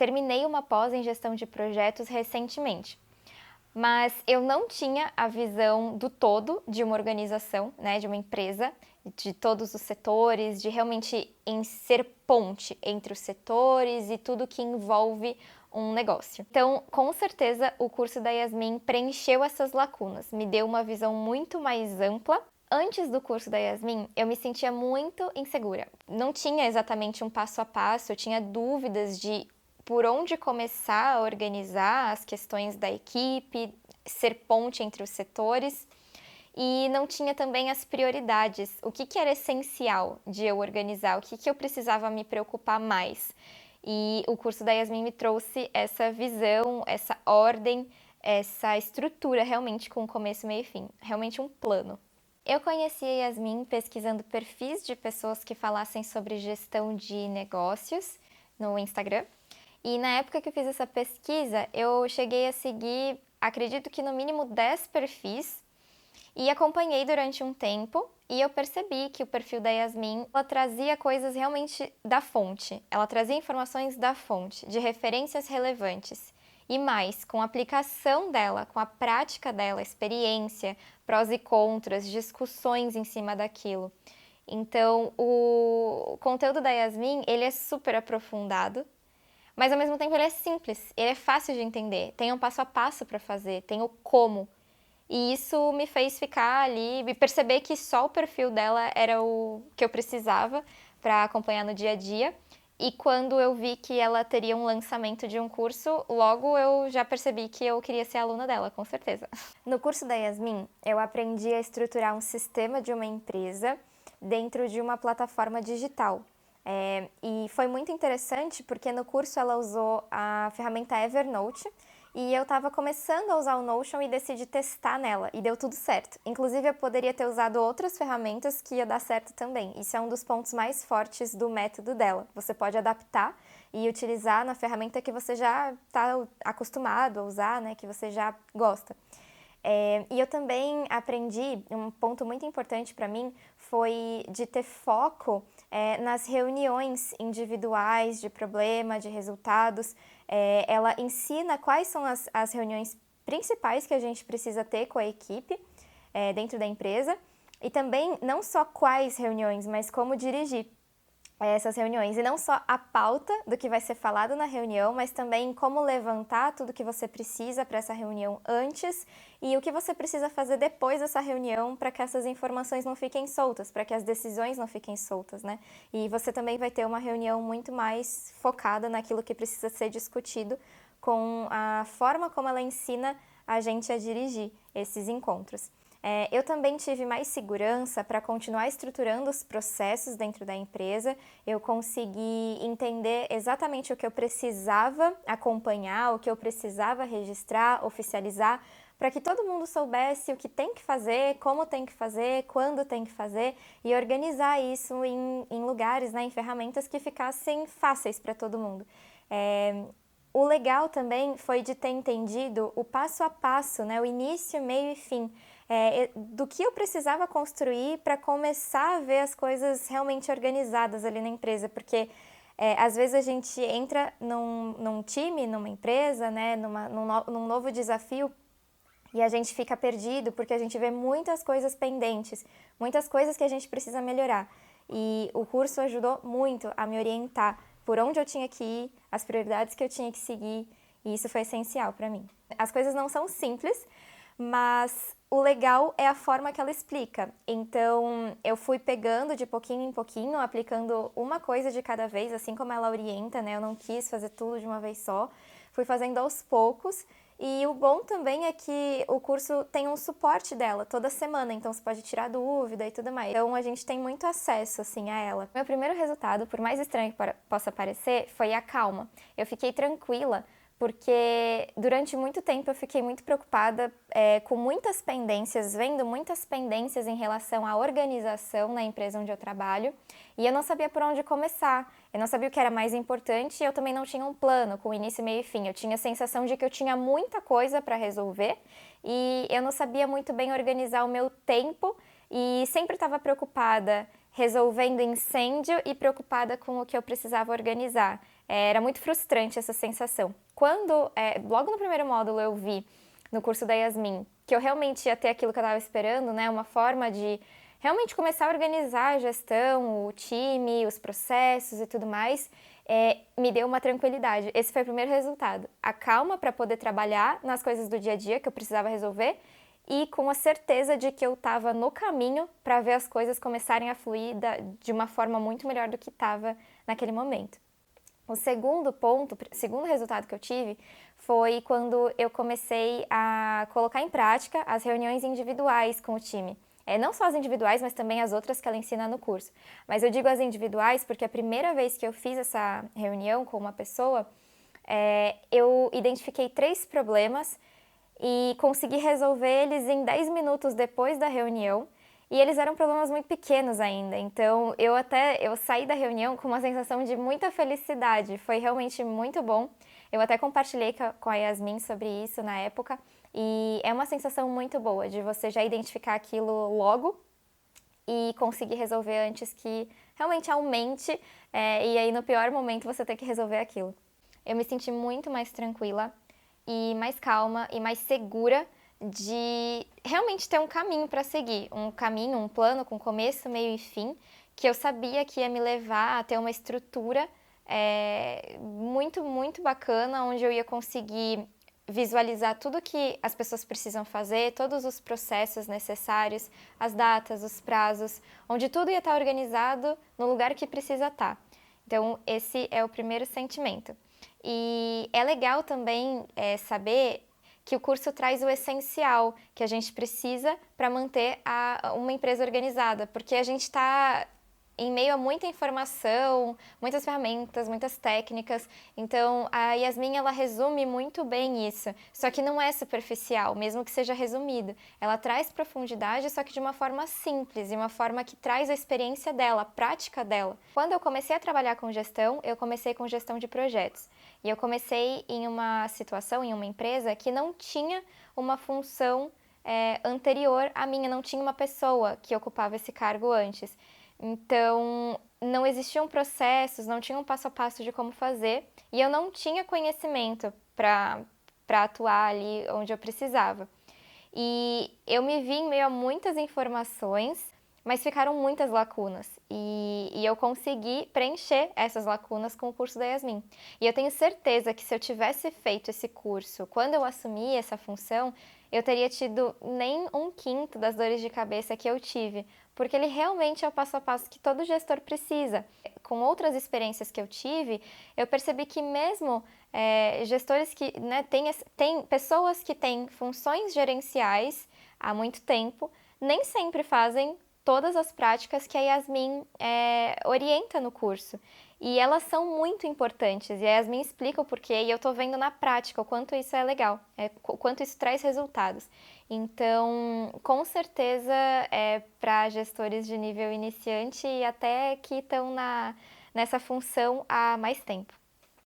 terminei uma pós em gestão de projetos recentemente, mas eu não tinha a visão do todo de uma organização, né, de uma empresa, de todos os setores, de realmente em ser ponte entre os setores e tudo que envolve um negócio. Então, com certeza, o curso da Yasmin preencheu essas lacunas, me deu uma visão muito mais ampla. Antes do curso da Yasmin, eu me sentia muito insegura. Não tinha exatamente um passo a passo, eu tinha dúvidas de por onde começar a organizar as questões da equipe, ser ponte entre os setores, e não tinha também as prioridades, o que era essencial de eu organizar, o que eu precisava me preocupar mais. E o curso da Yasmin me trouxe essa visão, essa ordem, essa estrutura realmente com começo, meio e fim, realmente um plano. Eu conheci a Yasmin pesquisando perfis de pessoas que falassem sobre gestão de negócios no Instagram. E na época que eu fiz essa pesquisa, eu cheguei a seguir, acredito que no mínimo 10 perfis, e acompanhei durante um tempo, e eu percebi que o perfil da Yasmin, ela trazia coisas realmente da fonte, ela trazia informações da fonte, de referências relevantes. E mais, com a aplicação dela, com a prática dela, experiência, prós e contras, discussões em cima daquilo. Então, o conteúdo da Yasmin, ele é super aprofundado, mas ao mesmo tempo ele é simples, ele é fácil de entender, tem um passo a passo para fazer, tem o como. E isso me fez ficar ali e perceber que só o perfil dela era o que eu precisava para acompanhar no dia a dia. E quando eu vi que ela teria um lançamento de um curso, logo eu já percebi que eu queria ser aluna dela, com certeza. No curso da Yasmin, eu aprendi a estruturar um sistema de uma empresa dentro de uma plataforma digital. E foi muito interessante porque no curso ela usou a ferramenta Evernote e eu estava começando a usar o Notion e decidi testar nela e deu tudo certo. Inclusive eu poderia ter usado outras ferramentas que ia dar certo também. Isso é um dos pontos mais fortes do método dela. Você pode adaptar e utilizar na ferramenta que você já está acostumado a usar, né, que você já gosta. E eu também aprendi, um ponto muito importante para mim foi de ter foco nas reuniões individuais de problema, de resultados. Ela ensina quais são as reuniões principais que a gente precisa ter com a equipe dentro da empresa e também não só quais reuniões, mas como dirigir essas reuniões, e não só a pauta do que vai ser falado na reunião, mas também como levantar tudo que você precisa para essa reunião antes e o que você precisa fazer depois dessa reunião para que essas informações não fiquem soltas, para que as decisões não fiquem soltas, né? E você também vai ter uma reunião muito mais focada naquilo que precisa ser discutido com a forma como ela ensina a gente a dirigir esses encontros. Eu também tive mais segurança para continuar estruturando os processos dentro da empresa. Eu consegui entender exatamente o que eu precisava acompanhar, o que eu precisava registrar, oficializar, para que todo mundo soubesse o que tem que fazer, como tem que fazer, quando tem que fazer e organizar isso em lugares, né, em ferramentas que ficassem fáceis para todo mundo. O legal também foi de ter entendido o passo a passo, né, o início, meio e fim, do que eu precisava construir para começar a ver as coisas realmente organizadas ali na empresa, porque às vezes a gente entra num time, numa empresa, né, num novo desafio e a gente fica perdido porque a gente vê muitas coisas pendentes, muitas coisas que a gente precisa melhorar. E o curso ajudou muito a me orientar por onde eu tinha que ir, as prioridades que eu tinha que seguir, e isso foi essencial para mim. As coisas não são simples, mas o legal é a forma que ela explica. Então, eu fui pegando de pouquinho em pouquinho, aplicando uma coisa de cada vez, assim como ela orienta, né? Eu não quis fazer tudo de uma vez só. Fui fazendo aos poucos. E o bom também é que o curso tem um suporte dela toda semana, então você pode tirar dúvida e tudo mais. Então, a gente tem muito acesso, assim, a ela. Meu primeiro resultado, por mais estranho que possa parecer, foi a calma. Eu fiquei tranquila, porque durante muito tempo eu fiquei muito preocupada com muitas pendências, vendo muitas pendências em relação à organização na empresa onde eu trabalho, e eu não sabia por onde começar, eu não sabia o que era mais importante e eu também não tinha um plano com início, meio e fim. Eu tinha a sensação de que eu tinha muita coisa para resolver e eu não sabia muito bem organizar o meu tempo e sempre estava preocupada resolvendo incêndio e preocupada com o que eu precisava organizar. Era muito frustrante essa sensação. Quando, logo no primeiro módulo eu vi, no curso da Yasmin, que eu realmente ia ter aquilo que eu estava esperando, né? Uma forma de realmente começar a organizar a gestão, o time, os processos e tudo mais, me deu uma tranquilidade. Esse foi o primeiro resultado. A calma para poder trabalhar nas coisas do dia a dia que eu precisava resolver e com a certeza de que eu estava no caminho para ver as coisas começarem a fluir de uma forma muito melhor do que estava naquele momento. O segundo ponto, o segundo resultado que eu tive foi quando eu comecei a colocar em prática as reuniões individuais com o time. Não só as individuais, mas também as outras que ela ensina no curso. Mas eu digo as individuais porque a primeira vez que eu fiz essa reunião com uma pessoa, eu identifiquei 3 problemas e consegui resolver eles em 10 minutos depois da reunião. E eles eram problemas muito pequenos ainda, então eu saí da reunião com uma sensação de muita felicidade, foi realmente muito bom. Eu até compartilhei com a Yasmin sobre isso na época, e é uma sensação muito boa de você já identificar aquilo logo e conseguir resolver antes que realmente aumente, e aí no pior momento você ter que resolver aquilo. Eu me senti muito mais tranquila e mais calma e mais segura de realmente ter um caminho para seguir, um caminho, um plano com começo, meio e fim, que eu sabia que ia me levar a ter uma estrutura muito, muito bacana, onde eu ia conseguir visualizar tudo que as pessoas precisam fazer, todos os processos necessários, as datas, os prazos, onde tudo ia estar organizado no lugar que precisa estar. Então, esse é o primeiro sentimento. E é legal também saber que o curso traz o essencial que a gente precisa para manter uma empresa organizada, porque a gente está em meio a muita informação, muitas ferramentas, muitas técnicas. Então, a Yasmin, ela resume muito bem isso, só que não é superficial, mesmo que seja resumido. Ela traz profundidade, só que de uma forma simples, e uma forma que traz a experiência dela, a prática dela. Quando eu comecei a trabalhar com gestão, eu comecei com gestão de projetos. E eu comecei em uma situação, em uma empresa, que não tinha uma função anterior à minha, não tinha uma pessoa que ocupava esse cargo antes. Então, não existiam processos, não tinha um passo a passo de como fazer, e eu não tinha conhecimento para atuar ali onde eu precisava. E eu me vi em meio a muitas informações, mas ficaram muitas lacunas. E eu consegui preencher essas lacunas com o curso da Yasmin. E eu tenho certeza que se eu tivesse feito esse curso quando eu assumi essa função, eu teria tido nem 1/5 das dores de cabeça que eu tive, porque ele realmente é o passo a passo que todo gestor precisa. Com outras experiências que eu tive, eu percebi que mesmo gestores que têm pessoas que têm funções gerenciais há muito tempo, nem sempre fazem todas as práticas que a Yasmin orienta no curso. E elas são muito importantes, e a Yasmin explica o porquê, e eu tô vendo na prática o quanto isso é legal, o quanto isso traz resultados. Então, com certeza, para gestores de nível iniciante e até que estão nessa função há mais tempo.